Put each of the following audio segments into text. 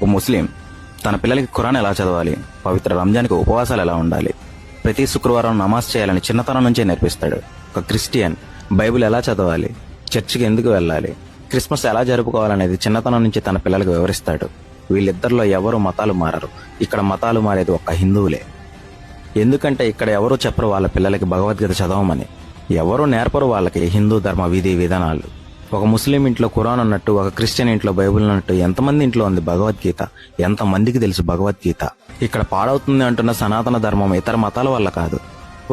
ఓ ముస్లిం తన పిల్లలకి ఖురాన్ ఎలా చదవాలి, పవిత్ర రంజాన్కి ఉపవాసాలు ఎలా ఉండాలి, ప్రతి శుక్రవారం నమాజ్ చేయాలని చిన్నతనం నుంచే నేర్పిస్తాడు. ఒక క్రిస్టియన్ బైబిల్ ఎలా చదవాలి, చర్చికి ఎందుకు వెళ్ళాలి, క్రిస్మస్ ఎలా జరుపుకోవాలనేది చిన్నతనం నుంచి తన పిల్లలకు వివరిస్తాడు. వీళ్ళిద్దరిలో ఎవరు మతాలు మారరు. ఇక్కడ మతాలు మారేది ఒక్క హిందువులే. ఎందుకంటే ఇక్కడ ఎవరూ చెప్పరు వాళ్ళ పిల్లలకి భగవద్గీత చదవమని, ఎవరూ నేర్పరు వాళ్ళకి హిందూ ధర్మ విధి విధానాలు. ఒక ముస్లిం ఇంట్లో ఖురాన్ ఉన్నట్టు, ఒక క్రిస్టియన్ ఇంట్లో బైబిల్ ఉన్నట్టు ఎంతమంది ఇంట్లో ఉంది భగవద్గీత? ఎంతమందికి తెలుసు భగవద్గీత? ఇక్కడ పాడవుతుంది అంటున్న సనాతన ధర్మం ఇతర మతాల వల్ల కాదు,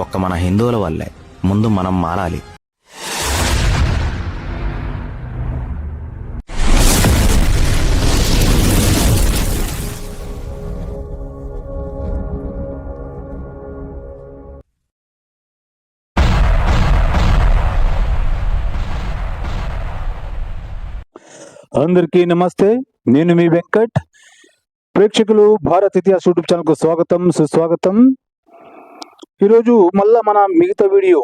ఒక్క మన హిందువుల వల్లే. ముందు మనం మారాలి. అందరికీ నమస్తే. నేను మీ వెంకట్. ప్రేక్షకులు భారత్ ఇతిహాస్ యూట్యూబ్ ఛానల్కు స్వాగతం, సుస్వాగతం. ఈరోజు మళ్ళా మన మిగతా వీడియో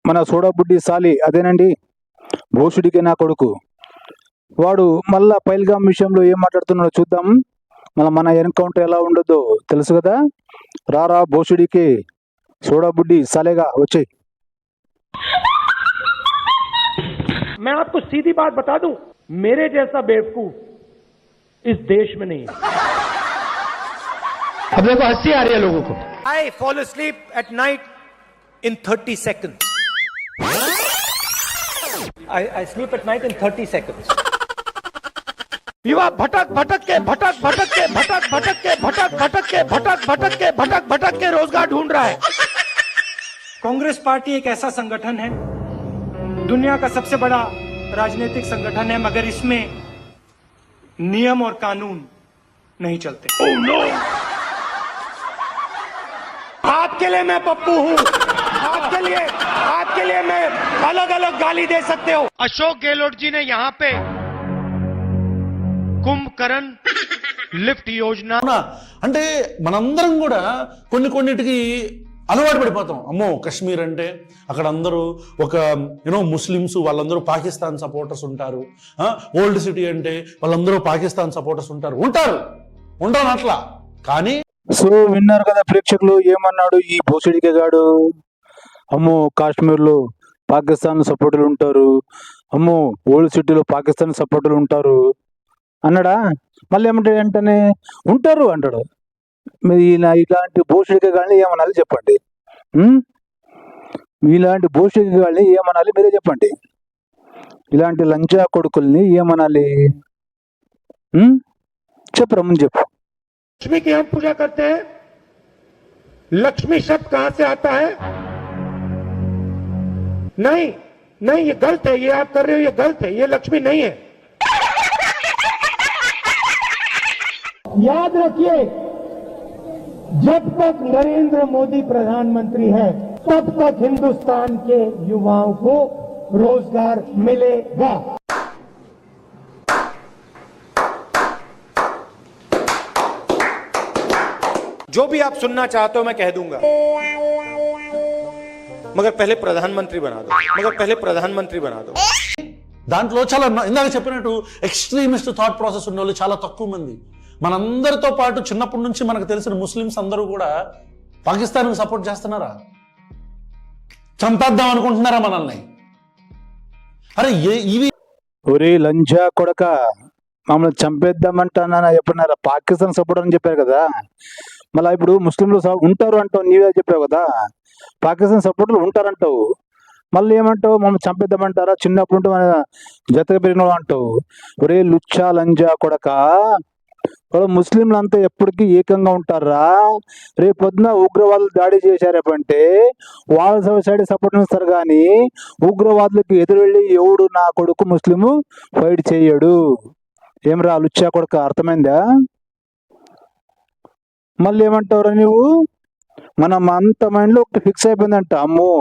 మన సోడాబుడ్డి సాలి, అదేనండి భోషుడికి నా కొడుకు, వాడు మళ్ళా పైల్గామ్ విషయంలో ఏం మాట్లాడుతున్నాడో చూద్దాం. మన ఎన్కౌంటర్ ఎలా ఉండదో తెలుసు కదా. రారా భోషుడికి సోడాబుడ్డి సాలేగా వచ్చే. मैं आपको सीधी बात बता दूं, मेरे जैसा बेवकूफ इस देश में नहीं है। अब देखो हंसी आ रही है लोगों को। I fall asleep at night in 30 seconds. I sleep at night in 30 seconds. युवा भटक भटक के भटक भटक के भटक भटक के भटक भटक के भटक भटक के भटक भटक के रोजगार ढूंढ रहा है। कांग्रेस पार्टी एक ऐसा संगठन है, दुनिया का सबसे बड़ा राजनीतिक संगठन है, मगर इसमें नियम और कानून नहीं चलते। Oh no! आपके लिए मैं पप्पू हूं, आपके लिए मैं अलग अलग गाली दे सकते हो। अशोक गहलोत जी ने यहाँ पे कुंभकर्ण लिफ्ट योजना, అంటే మనందరం కూడా కొన్నిటికి అలవాటు పడిపోతాం. అమ్మో కాశ్మీర్ అంటే అక్కడ అందరూ ఒక ముస్లిమ్స్, వాళ్ళందరూ పాకిస్తాన్ సపోర్టర్స్ ఉంటారు. ఓల్డ్ సిటీ అంటే వాళ్ళందరూ పాకిస్తాన్ సపోర్టర్స్ ఉంటారు అట్లా. కానీ సో విన్నారు కదా ప్రేక్షకులు, ఏమన్నాడు ఈ భోషుడికి గాడు? అమ్మో కాశ్మీర్లో పాకిస్తాన్ సపోర్టులు ఉంటారు, అమ్మో ఓల్డ్ సిటీలో పాకిస్తాన్ సపోర్టులు ఉంటారు అన్నాడా? మళ్ళీ ఏమంటాడు వెంటనే ఉంటారు అంటాడు. మరి ఇలాంటి భోషుడికి గాని ఏమనాలి చెప్పండి? ఇలాంటి భోషుడికి గాని ఏమనాలి మీరే చెప్పండి? ఇలాంటి లంచా కొడుకుల్ని ఏమనాలి? చెప్పరా ముందు చెప్పు. लक्ष्मी की हम पूजा करते हैं। लक्ष्मी शब्द कहां से आता है? नहीं, ये गलत है, ये आप कर रहे हो, ये गलत है, ये लक्ष्मी नहीं है। याद रखिए, जब तक नरेंद्र मोदी प्रधानमंत्री है तब तक हिंदुस्तान के युवाओं को रोजगार मिलेगा। जो भी आप सुनना चाहते हो मैं कह दूंगा, मगर पहले प्रधानमंत्री बना दो। దాంట్లో చాలా ఇందాక చెప్పినట్టు ఎక్స్ట్రీమిస్ట్ థాట్ ప్రాసెస్ ఉన్న వాళ్ళు చాలా తక్కువ మంది. మనందరితో పాటు చిన్నప్పటి నుంచి మనకు తెలిసిన ముస్లిమ్స్ అందరూ కూడా పాకిస్తాన్కి సపోర్ట్ చేస్తున్నారా? చంపేద్దాం అనుకుంటున్నారా మనల్ని? అరే ఇవి ఒరే లంజా కొడక, మమ్మల్ని చంపేద్దామంటానా ఎప్పుడన్నారా? పాకిస్తాన్ సపోర్ట్ అని చెప్పారు కదా. మళ్ళీ ఇప్పుడు ముస్లింలు ఉంటారు అంటావు, నీవే చెప్పావు కదా పాకిస్తాన్ సపోర్ట్లు ఉంటారంటావు. మళ్ళీ ఏమంటావు? మమ్మల్ని చంపేద్దామంటారా? చిన్నప్పుడు ఉంటే మన జతగా పెరిగిన అంటావు. ఒరే లుచ్చా లంజా కొడక, ముస్లింలు అంతా ఎప్పటికీ ఏకంగా ఉంటారా? రేపు పొద్దున ఉగ్రవాదులు దాడి చేశారంటే వాళ్ళ సైడ్ సపోర్ట్ ఇస్తారు, కానీ ఉగ్రవాదులకు ఎదురు వెళ్ళి ఎవడు నా కొడుకు ముస్లిము ఫైట్ చేయడు. ఏమరా లుచ్చా కొడక, అర్థమైందా? మళ్ళీ ఏమంటావురా నువ్వు? మనం అంత మైండ్లో ఒకటి ఫిక్స్ అయిపోయిందంట, అమ్మో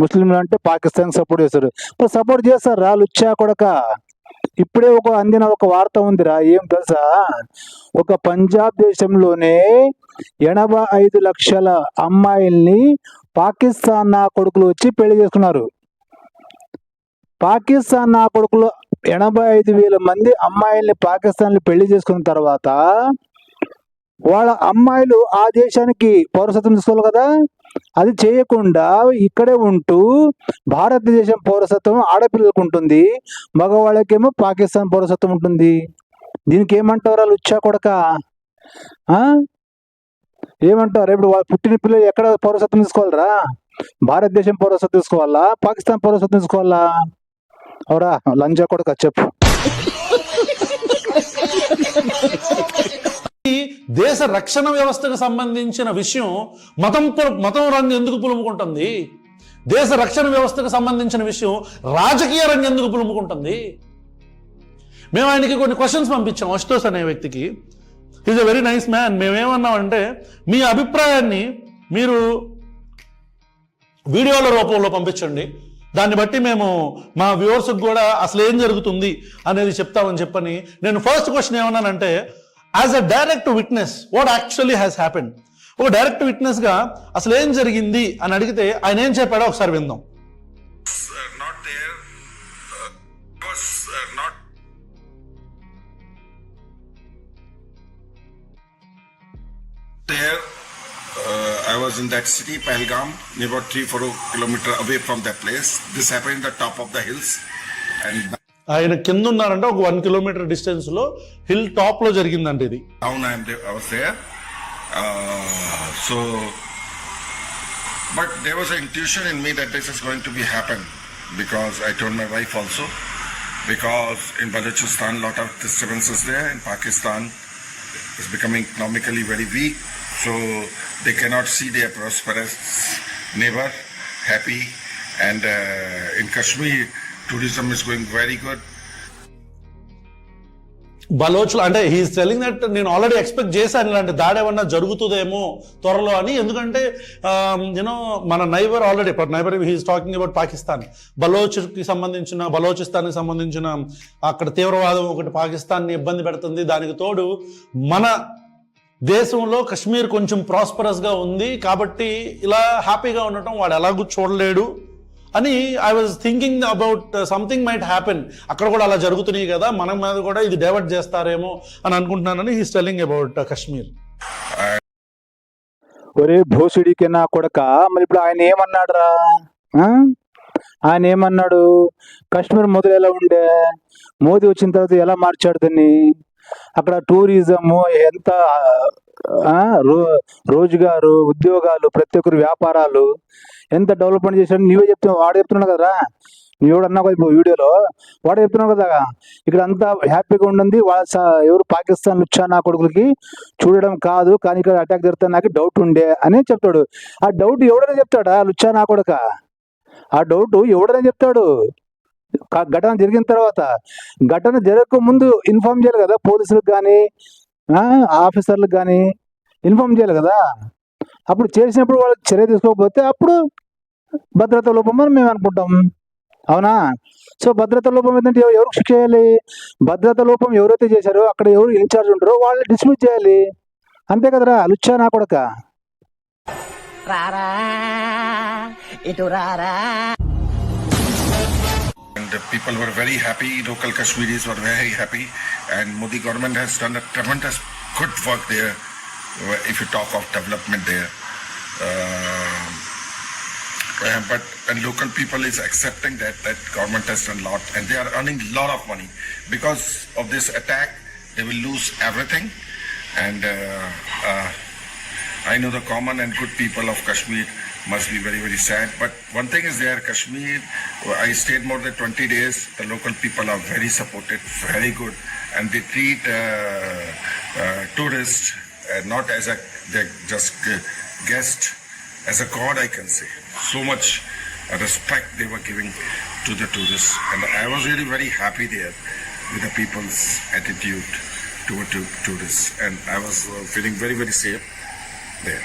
ముస్లింలు అంటే పాకిస్తాన్ సపోర్ట్ చేస్తారు. సపోర్ట్ చేస్తారా లుచ్చా కొడక? ఇప్పుడే అందిన ఒక వార్త ఉందిరా, ఏం తెలుసా? ఒక పంజాబ్ దేశంలోనే 85 లక్షల అమ్మాయిల్ని పాకిస్తాన్ నా కొడుకులు వచ్చి పెళ్లి చేసుకున్నారు. పాకిస్తాన్ నా కొడుకులు 85,000 మంది అమ్మాయిల్ని పాకిస్తాన్లో పెళ్లి చేసుకున్న తర్వాత వాళ్ళ అమ్మాయిలు ఆ దేశానికి పౌరసత్వం తీసుకోవాలి కదా, అది చేయకుండా ఇక్కడే ఉంటూ భారతదేశం పౌరసత్వం ఆడపిల్లలకు ఉంటుంది, మగవాళ్ళకేమో పాకిస్తాన్ పౌరసత్వం ఉంటుంది. దీనికి ఏమంటారు లుచ్చా కొడక? ఏమంటారు? ఇప్పుడు వాళ్ళు పుట్టిన పిల్లలు ఎక్కడ పౌరసత్వం తీసుకోవాలరా? భారతదేశం పౌరసత్వం తీసుకోవాలా, పాకిస్తాన్ పౌరసత్వం తీసుకోవాలా? అవరా లంజా కొడక చెప్పు. ఈ దేశ రక్షణ వ్యవస్థకు సంబంధించిన విషయం మతం రంగు ఎందుకు పులుముకుంటుంది? దేశ రక్షణ వ్యవస్థకు సంబంధించిన విషయం రాజకీయ రంగు ఎందుకు పులుముకుంటుంది? మేము ఆయనకి కొన్ని క్వశ్చన్స్ పంపించాం. అశుతోష్ అనే వ్యక్తికి. Is a very nice man. మేమేమన్నామంటే, మీ అభిప్రాయాన్ని మీరు వీడియోల రూపంలో పంపించండి, దాన్ని బట్టి మేము మా వ్యూవర్స్కి కూడా అసలు ఏం జరుగుతుంది అనేది చెప్తామని చెప్పని నేను ఫస్ట్ క్వశ్చన్ ఏమన్నానంటే, as a direct witness what actually has happened. ఒక డైరెక్ట్ విట్నెస్గా అసలు ఏం జరిగింది అని అడిగితే ఆయన ఏం చెప్పాడో ఒకసారి విందాం. Not there, was not there. I was in that city, Pahalgam, about 3-4 kilometers away from that place. This happened in the top of the hills, and ఆయన కింద ఉన్నారంటే ఒక 1 కిలోమీటర్ డిస్టెన్స్ లో హిల్ టాప్ లో జరిగిందంటే ఇది. down I was there. So, but there was an intuition in me that this is going to be happen, because I told my wife also, because in Balochistan lot of disturbances there, in Pakistan is becoming economically very weak, so they cannot see their prosperous neighbor happy, and in Kashmir tourism is going very good. బలోచ్లో అంటే he's telling that నేను already expect చేశాను ఇలాంటి దాడి ఏమన్నా జరుగుతుందేమో త్వరలో అని. ఎందుకంటే యూనో మన neighbour already neighbour he is talking about Pakistan, బలోచిస్తాన్కి సంబంధించిన అక్కడ తీవ్రవాదం ఒకటి పాకిస్తాన్ని ఇబ్బంది పెడుతుంది. దానికి తోడు మన దేశంలో కశ్మీర్ కొంచెం ప్రాస్పరస్గా ఉంది కాబట్టి ఇలా హ్యాపీగా ఉండటం వాడు ఎలాగూ చూడలేడు అని I was thinking about something might happen. అక్కడ కూడా అలా జరుగుతున్నాయి కదా, మన మీద కూడా ఇది డైవర్ట్ చేస్తారేమో అని అనుకుంటున్నానని హీస్ టెల్లింగ్ అబౌట్ కశ్మీర్. ఒరే భోసుడికి నా కొడక, మరి ఇప్పుడు ఆయన ఏమన్నాడు రా? ఆయన ఏమన్నాడు? కశ్మీర్ మొదలు ఎలా ఉండే, మోదీ వచ్చిన తర్వాత ఎలా మార్చాడు దాన్ని, అక్కడ టూరిజము ఎంత రోజుగారు, ఉద్యోగాలు, ప్రతి ఒక్కరు వ్యాపారాలు ఎంత డెవలప్మెంట్ చేశాడు నీవే చెప్తున్నావు. వాడు చెప్తున్నావు కదరా, నీవు అన్నావు కదా ఇప్పుడు వీడియోలో, వాడు చెప్తున్నావు కదా ఇక్కడ అంతా హ్యాపీగా ఉండింది. ఎవరు పాకిస్తాన్ లుచ్చా నా కొడుకులకి చూడడం కాదు, కానీ ఇక్కడ అటాక్ జరుగుతుంది నాకు డౌట్ ఉండే అని చెప్తాడు. ఆ డౌట్ ఎవడనే చెప్తాడా లుచ్చా నా కొడుక? ఆ డౌట్ ఎవడనే చెప్తాడు? ఘటన జరిగిన తర్వాత, ఘటన జరగక ముందు ఇన్ఫార్మ్ చేయాలి కదా పోలీసులకు కానీ ఆఫీసర్లకు కానీ ఇన్ఫార్మ్ చేయాలి కదా. అప్పుడు చేసినప్పుడు వాళ్ళు చర్య తీసుకోకపోతే అప్పుడు భద్రతా లోపం అని మేము అనుకుంటాం, అవునా? సో భద్రతా లోపం ఏంటంటే ఎవరికి శిక్ష చేయాలి? భద్రతా లోపం ఎవరైతే చేశారో అక్కడ ఎవరు ఇన్ఛార్జ్ ఉంటారో వాళ్ళని డిస్మిస్ చేయాలి, అంతే కదరా లుచ్చా నా కొడక. And the people were very happy, local Kashmiris were very happy, and Modi government has done a tremendous good work there, if you talk of development there. But and local people is accepting that government has done a lot, and they are earning a lot of money. Because of this attack, they will lose everything, and I know the common and good people of Kashmir must be very, very sad. But one thing is there, Kashmir, I stayed more than 20 days. The local people are very supportive, very good, and they treat tourists not as a just guest, as a god, I can say. So much respect they were giving to the tourists, and I was really very happy there with the people's attitude toward tourists, and I was feeling very, very safe there.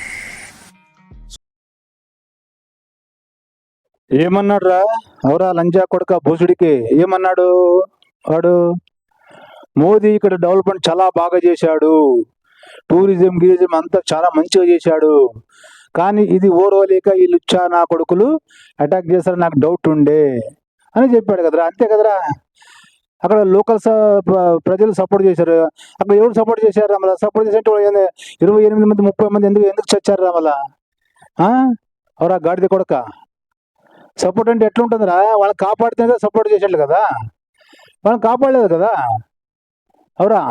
ఏమన్నాడు రా ఎవరా లంజా కొడుక భూసుడికి? ఏమన్నాడు వాడు? మోదీ ఇక్కడ development చాలా బాగా చేశాడు, టూరిజం గిరిజం అంతా చాలా మంచిగా చేశాడు, కానీ ఇది ఓర్వలేక ఈ లుచ్చా నా కొడుకులు అటాక్ చేశారు, నాకు డౌట్ ఉండే అని చెప్పాడు కదరా, అంతే కదరా. అక్కడ లోకల్ ప్రజలు సపోర్ట్ చేశారు. అక్కడ ఎవరు సపోర్ట్ చేశారు మళ్ళీ? సపోర్ట్ చేసేంటే 28 మంది 30 మంది ఎందుకు చచ్చారు మళ్ళా? అవరా గాడిద కొడక. సపోర్ట్ అంటే ఎట్లుంటుందిరా? వాళ్ళని కాపాడితే సపోర్ట్ చేసేట్లు కదా, వాళ్ళని కాపాడలేదు కదా. అవరా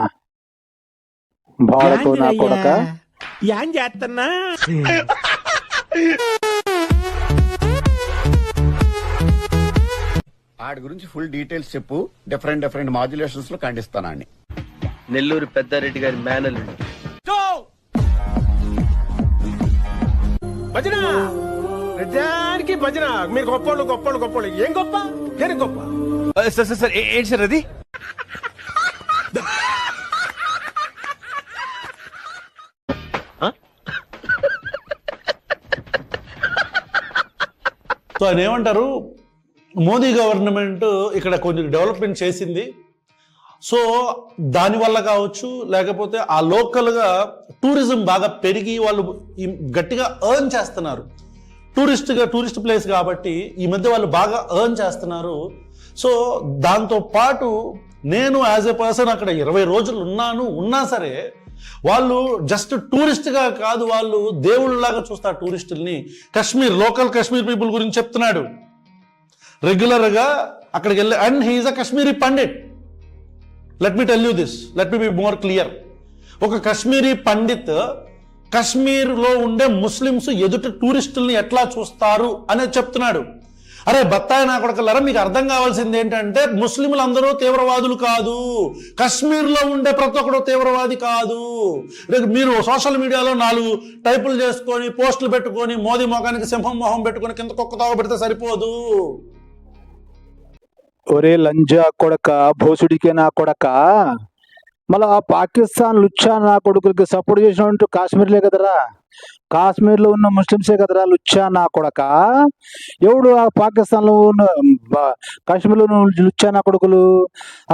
బాలతో నా కొడక. ఏం చేస్తున్నా? ఆడి గురించి ఫుల్ డీటెయిల్స్ చెప్పు. డిఫరెంట్ మాడ్యులేషన్స్ లో ఖండిస్తాను. నెల్లూరు పెద్దారెడ్డి గారి మేనల్లుడు. భజన నిజానికి భజన. మీరు గొప్పోళ్ళు. ఏం గొప్ప? దేనికి గొప్ప? సార్ ఏంటి సార్ అది? సో ఆయన ఏమంటారు, మోదీ గవర్నమెంట్ ఇక్కడ కొంచెం డెవలప్మెంట్ చేసింది, సో దానివల్ల కావచ్చు, లేకపోతే ఆ లోకల్గా టూరిజం బాగా పెరిగి వాళ్ళు గట్టిగా ఎర్న్ చేస్తున్నారు. టూరిస్ట్ ప్లేస్ కాబట్టి ఈ మధ్య వాళ్ళు బాగా ఎర్న్ చేస్తున్నారు. సో దాంతో పాటు నేను యాజ్ ఎ పర్సన్ అక్కడ 20 రోజులు ఉన్నా సరే వాళ్ళు జస్ట్ టూరిస్ట్గా కాదు, వాళ్ళు దేవుళ్ళలాగా చూస్తారు టూరిస్టుల్ని. లోకల్ కాశ్మీర్ పీపుల్ గురించి చెప్తున్నాడు రెగ్యులర్గా అక్కడికి వెళ్ళి. And he's a Kashmiri Pandit. Let me tell you this, let me be more clear. ఒక కాశ్మీరీ పండిత్ కాశ్మీర్లో ఉండే ముస్లిమ్స్ ఎదుటి టూరిస్టుల్ని ఎట్లా చూస్తారు అనేది చెప్తున్నాడు. అరే బత్తాయి నా కొడుకులారా, మీకు అర్థం కావాల్సింది ఏంటంటే ముస్లింలందరూ తీవ్రవాదులు కాదు, కాశ్మీర్లో ఉండే ప్రతి ఒక్కడు తీవ్రవాది కాదు. మీరు సోషల్ మీడియాలో 4 టైపులు చేసుకొని పోస్టులు పెట్టుకొని మోదీ మొఖానికి సింహం మొహం పెట్టుకొని కింద కుక్క తోగ పెడితే సరిపోదు. ఒరే లంజా కొడక, భోసుడికే నా కొడక. మళ్ళీ ఆ పాకిస్తాన్ లుచ్చా నా కొడుకులకి సపోర్ట్ చేసినట్టు కాశ్మీర్లే కదరా, కాశ్మీర్లో ఉన్న ముస్లింసే కదరా లుచ్చా నా కొడక. ఎవడు ఆ పాకిస్తాన్లో ఉన్న కాశ్మీర్లో ఉన్న లుచ్చా నా కొడుకులు?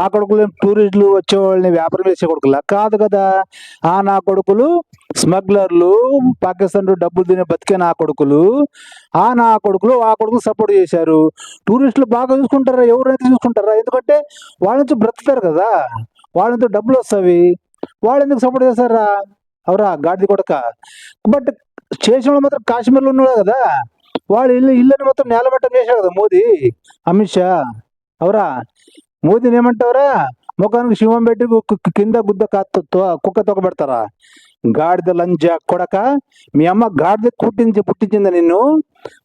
ఆ కొడుకులు టూరిస్టులు వచ్చేవాళ్ళని వ్యాపారం చేసే కొడుకులా కాదు కదా. ఆ నా కొడుకులు స్మగ్లర్లు, పాకిస్తాన్లో డబ్బులు తినే బతికే నా కొడుకులు. ఆ నా కొడుకులు సపోర్ట్ చేశారు. టూరిస్టులు బాగా చూసుకుంటారా? ఎవరైతే చూసుకుంటారా? ఎందుకంటే వాళ్ళ నుంచి బ్రతుకుతారు కదా, వాళ్ళ నుంచి డబ్బులు వస్తాయి. వాళ్ళు ఎందుకు సపోర్ట్ చేస్తారా? అవరా గాడిది కొడక. బట్ చేసిన వాళ్ళు మాత్రం కాశ్మీర్లో ఉన్నాడు కదా, వాళ్ళు ఇల్లుని మొత్తం నేలమట్టం చేశారు కదా మోదీ, అమిత్ షా. అవరా మోదీని ఏమంటావరా? ముఖానికి శివం పెట్టి కింద గుద్ద కుక్క తొక్క పెడతారా? గాడిద లంజా కొడక. మీ అమ్మ గాడిద పుట్టించిందా నిన్ను?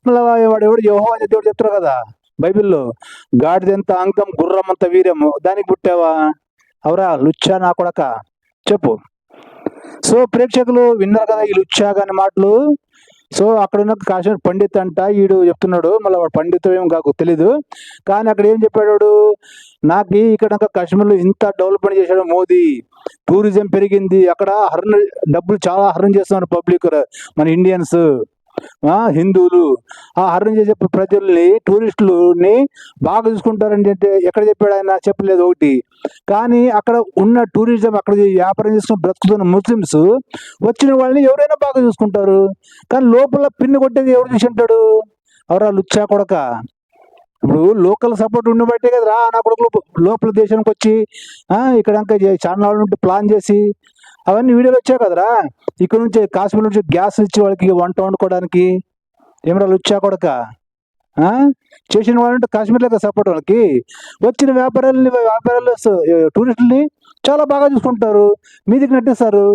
మళ్ళీ వాడు ఎవడు యెహోవా అని దేవుడు చెప్తారు కదా బైబిల్లో, గాడిదంత అంగం గుర్రమంత వీర్యము, దానికి పుట్టావా? అవరా లుచ్చా నా కొడక, చెప్పు. సో ప్రేక్షకులు విన్నారు కదా ఈ లుచ్చా గాని మాటలు. సో అక్కడ ఉన్న కాశ్మీర్ పండిత్ అంట, ఈడు చెప్తున్నాడు. మళ్ళీ వాడు పండిత్ ఏం కాకు తెలీదు, కానీ అక్కడ ఏం చెప్పాడు, నాకు ఇక్కడ కాశ్మీర్లో ఇంత డెవలప్మెంట్ చేశాడు మోదీ, టూరిజం పెరిగింది, అక్కడ డబ్బులు చాలా హరణం చేస్తున్నారు పబ్లిక్, మన ఇండియన్స్, హిందువులు. ఆ హరణం చేసే ప్రజల్ని, టూరిస్టులని బాగా చూసుకుంటారని అంటే ఎక్కడ చెప్పాడు ఆయన? చెప్పలేదు ఒకటి. కానీ అక్కడ ఉన్న టూరిజం, అక్కడ వ్యాపారం చేసుకుని బ్రతుకుతున్న ముస్లిమ్స్ వచ్చిన వాళ్ళని ఎవరైనా బాగా చూసుకుంటారు. కానీ లోపల పిన్ను కొట్టేది ఎవరు చూసి ఉంటాడు? ఎవరా లుచ్చా కొడక. ఇప్పుడు లోకల్ సపోర్ట్ ఉండబట్టే కదా రా నా కొడుకులు లోపల దేశానికి వచ్చి ఇక్కడ చాలా నుండి ప్లాన్ చేసి అవన్నీ వీడియోలు వచ్చాయి కదరా. ఇక్కడ నుంచి కాశ్మీర్ నుంచి గ్యాస్ ఇచ్చి వాళ్ళకి వంట వండుకోవడానికి. ఏమరా లుచ్చా కొడక. చేసిన వాళ్ళంటే కాశ్మీర్లో సపోర్ట్ వాళ్ళకి. వచ్చిన వ్యాపారాలు టూరిస్టుల్ని చాలా బాగా చూసుకుంటారు, మీదికి నటిస్తారు.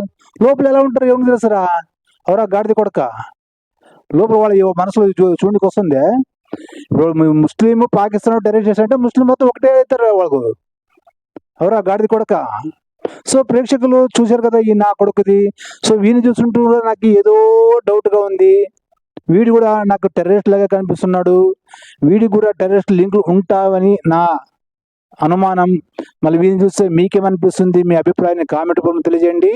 లోపల ఎలా ఉంటారు ఎవరు తెలుసారా? అవరా గాడిది కొడక. లోపల వాళ్ళ మనసులో చూడడానికి వస్తుంది. ఇప్పుడు ముస్లిం పాకిస్తాన్ టెర్రరిస్ట్ చేస్తారంటే ముస్లిం మొత్తం ఒకటే అవుతారు వాళ్ళకు. అవరా గాడిది కొడక. సో ప్రేక్షకులు చూశారు కదా ఈ నా కొడుకుది. సో వీడిని చూస్తుంటూ నాకు ఏదో డౌట్గా ఉంది. వీడు కూడా నాకు టెర్రరిస్ట్ లాగా కనిపిస్తున్నాడు, వీడికి కూడా టెర్రరిస్ట్ లింకులు ఉంటావని నా అనుమానం. మళ్ళీ వీడిని చూస్తే మీకేమనిపిస్తుంది? మీ అభిప్రాయాన్ని కామెంట్ రూపంలో తెలియజేయండి.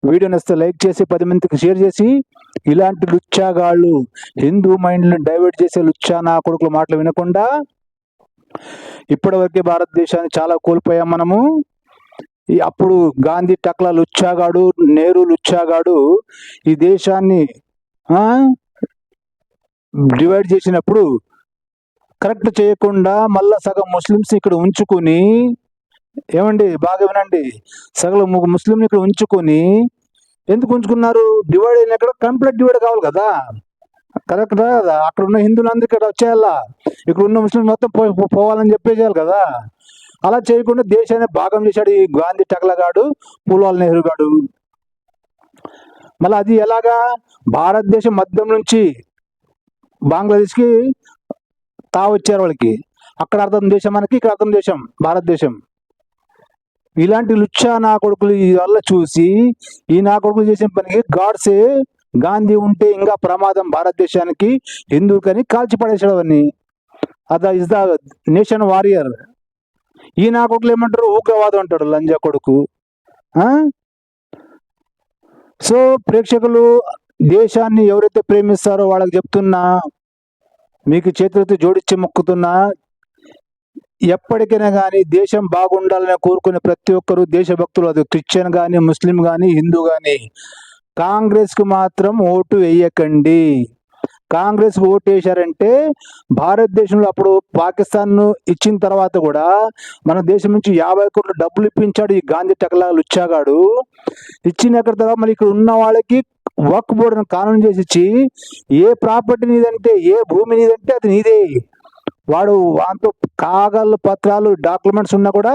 వీడియో నచ్చితే లైక్ చేసి 10 మందికి షేర్ చేసి, ఇలాంటి లుచ్చాగాళ్ళు, హిందూ మైండ్ని డైవర్ట్ చేసే లుచ్చా నా కొడుకుల మాటలు వినకుండా, ఇప్పటివరకే భారతదేశాన్ని చాలా కోల్పోయాం మనము. అప్పుడు గాంధీ టక్లా లుచ్చాగాడు, నెహ్రూ లుచ్చాగాడు ఈ దేశాన్ని డివైడ్ చేసినప్పుడు కరెక్ట్ చేయకుండా మళ్ళా సగం ముస్లిమ్స్ ఇక్కడ ఉంచుకుని ఏమండి బాగా వినండి, సగల ముస్లింని ఇక్కడ ఉంచుకొని ఎందుకు ఉంచుకున్నారు? డివైడ్ అయిన ఇక్కడ కంప్లీట్ డివైడ్ కావాలి కదా, కరెక్ట్ కదా? అక్కడ ఉన్న హిందువులందరూ ఇక్కడ వచ్చేయాలా, ఇక్కడ ఉన్న ముస్లిం మొత్తం పోవాలని చెప్పేసేయాలి కదా. అలా చేయకుండా దేశాన్ని భాగం చేశాడు ఈ గాంధీ టక్లగాడు, పూల్వాల్ నెహ్రూ గాడు. మళ్ళీ అది ఎలాగా? భారతదేశం మధ్యం నుంచి బంగ్లాదేశ్కి తావొచ్చారు వాళ్ళకి. అక్కడ అర్థం దేశం మనకి, ఇక్కడ అర్థం దేశం భారతదేశం. ఇలాంటి లుచ్చా నా కొడుకులు వల్ల చూసి ఈ నా కొడుకులు చేసిన పనికి గాడ్సే గాంధీ ఉంటే ఇంకా ప్రమాదం భారతదేశానికి, హిందువుకని కాల్చి పడేసాడు అవన్నీ. Is the nation warrior. ఈ నా కొడుకులు ఏమంటారు? ఉగ్రవాదం అంటాడు లంజా కొడుకు. సో ప్రేక్షకులు, దేశాన్ని ఎవరైతే ప్రేమిస్తారో వాళ్ళకి చెప్తున్నా, మీకు చేతులతో జోడించి మొక్కుతున్నా, ఎప్పటికైనా కానీ దేశం బాగుండాలని కోరుకునే ప్రతి ఒక్కరు దేశభక్తులు, అది క్రిస్టియన్ కానీ, ముస్లిం కానీ, హిందూ కానీ, కాంగ్రెస్కు మాత్రం ఓటు వేయకండి. కాంగ్రెస్ ఓటు వేశారంటే భారతదేశంలో అప్పుడు పాకిస్తాన్ ఇచ్చిన తర్వాత కూడా మన దేశం నుంచి 50 కోట్ల డబ్బులు ఇప్పించాడు ఈ గాంధీ టక్లా లుచ్చాగాడు. ఇచ్చిన తర్వాత మరి ఇక్కడ ఉన్న వాళ్ళకి వక్ఫ్ బోర్డును కానూన్ చేసి ఇచ్చి, ఏ ప్రాపర్టీ నీదంటే, ఏ భూమి నీదంటే అది నీదే. వాడు వాంతో కాగళ్ళు, పత్రాలు, డాక్యుమెంట్స్ ఉన్నా కూడా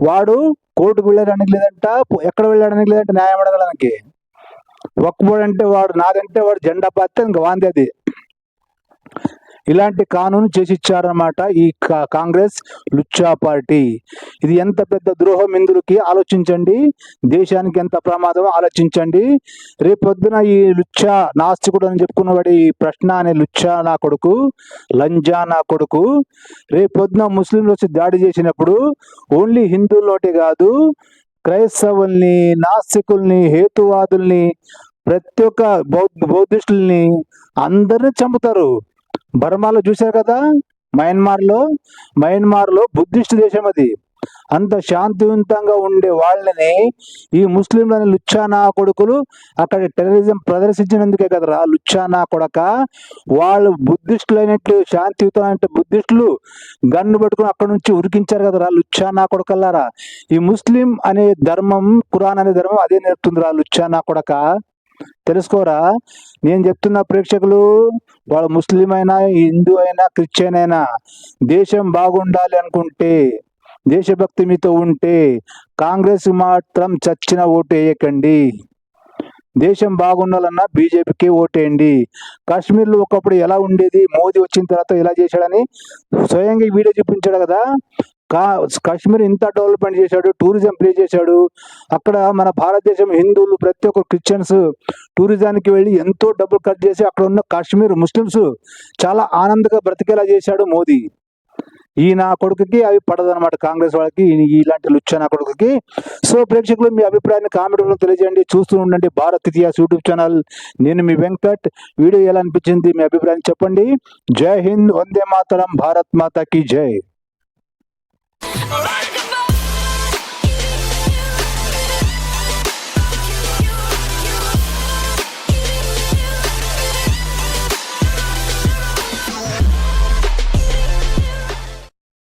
వాడు కోర్టుకు వెళ్ళడానికి లేదంట, ఎక్కడ వెళ్ళడానికి లేదంటే న్యాయం అడగడానికి. వక్ఫ్ బోర్డు అంటే వాడు నాదంటే వాడు జెండా పాతే ఇంకా వాంది అది. ఇలాంటి కానూను చేసి ఇచ్చారన్నమాట ఈ కాంగ్రెస్ లుచ్చా పార్టీ. ఇది ఎంత పెద్ద ద్రోహం ఇందులోకి ఆలోచించండి, దేశానికి ఎంత ప్రమాదం ఆలోచించండి. రేపొద్దున ఈ లుచ్చా నాస్తికుడు అని చెప్పుకున్నవాడి ఈ ప్రశ్న అనే లుచ్చా నా కొడుకు, లంజా నా కొడుకు, రేపొద్దున ముస్లింలు వచ్చి దాడి చేసినప్పుడు ఓన్లీ హిందువుల్లోటే కాదు, క్రైస్తవుల్ని, నాస్తికుల్ని, హేతువాదుల్ని, ప్రతి ఒక్క బౌద్ధిస్టుల్ని అందరిని చంపుతారు. బర్మాలో చూశారు కదా, మయన్మార్లో బుద్ధిస్ట్ దేశం అది. అంత శాంతివంతంగా ఉండే వాళ్ళని ఈ ముస్లింలని లుచ్చానా కొడుకులు అక్కడ టెర్రరిజం ప్రదర్శించినందుకే కదరా లుచ్చానా కొడక. వాళ్ళు బుద్ధిస్టులు అయినట్లు, శాంతియుతమైన బుద్ధిస్టులు గన్ను పట్టుకుని అక్కడ నుంచి ఉరికించారు కదరా లుచ్చానా కొడకల్లారా. ఈ ముస్లిం అనే ధర్మం, ఖురాన్ అనే ధర్మం అదే నేర్పుతుందిరా లుచ్చానా కొడక. తెలుసుకోరా. నేను చెప్తున్న ప్రేక్షకులు, వాళ్ళు ముస్లిం అయినా, హిందూ అయినా, క్రిస్టియన్ అయినా, దేశం బాగుండాలి అనుకుంటే, దేశభక్తి మీతో ఉంటే కాంగ్రెస్ మాత్రం చచ్చిన ఓటు వేయకండి. దేశం బాగుండాలన్నా బీజేపీకి ఓటేయండి. కాశ్మీర్లో ఒకప్పుడు ఎలా ఉండేది, మోదీ వచ్చిన తర్వాత ఎలా చేశాడని స్వయంగా ఈ వీడియో చూపించాడు కదా. కాశ్మీర్ ఇంత డెవలప్మెంట్ చేశాడు, టూరిజం ప్లే చేశాడు. అక్కడ మన భారతదేశం హిందువులు, ప్రతి ఒక్క క్రిస్టియన్స్ టూరిజానికి వెళ్ళి ఎంతో డబ్బులు ఖర్చు చేసి అక్కడ ఉన్న కాశ్మీర్ ముస్లిమ్స్ చాలా ఆనందంగా బ్రతికేలా చేశాడు మోదీ. ఈ నా కొడుకుకి అవి పడదనమాట, కాంగ్రెస్ వాళ్ళకి, ఇలాంటి లుచ్చ నా కొడుకుకి. సో ప్రేక్షకులు, మీ అభిప్రాయాన్ని కామెంట్ రూపంలో తెలియజేయండి. చూస్తూ ఉండండి భారత్ ఇతిహాస్ యూట్యూబ్ ఛానల్. నేను మీ వెంకట్. వీడియో ఎలా అనిపించింది, మీ అభిప్రాయాన్ని చెప్పండి. జై హింద్, వందే మాతరం, భారత్ మాతా కీ జై.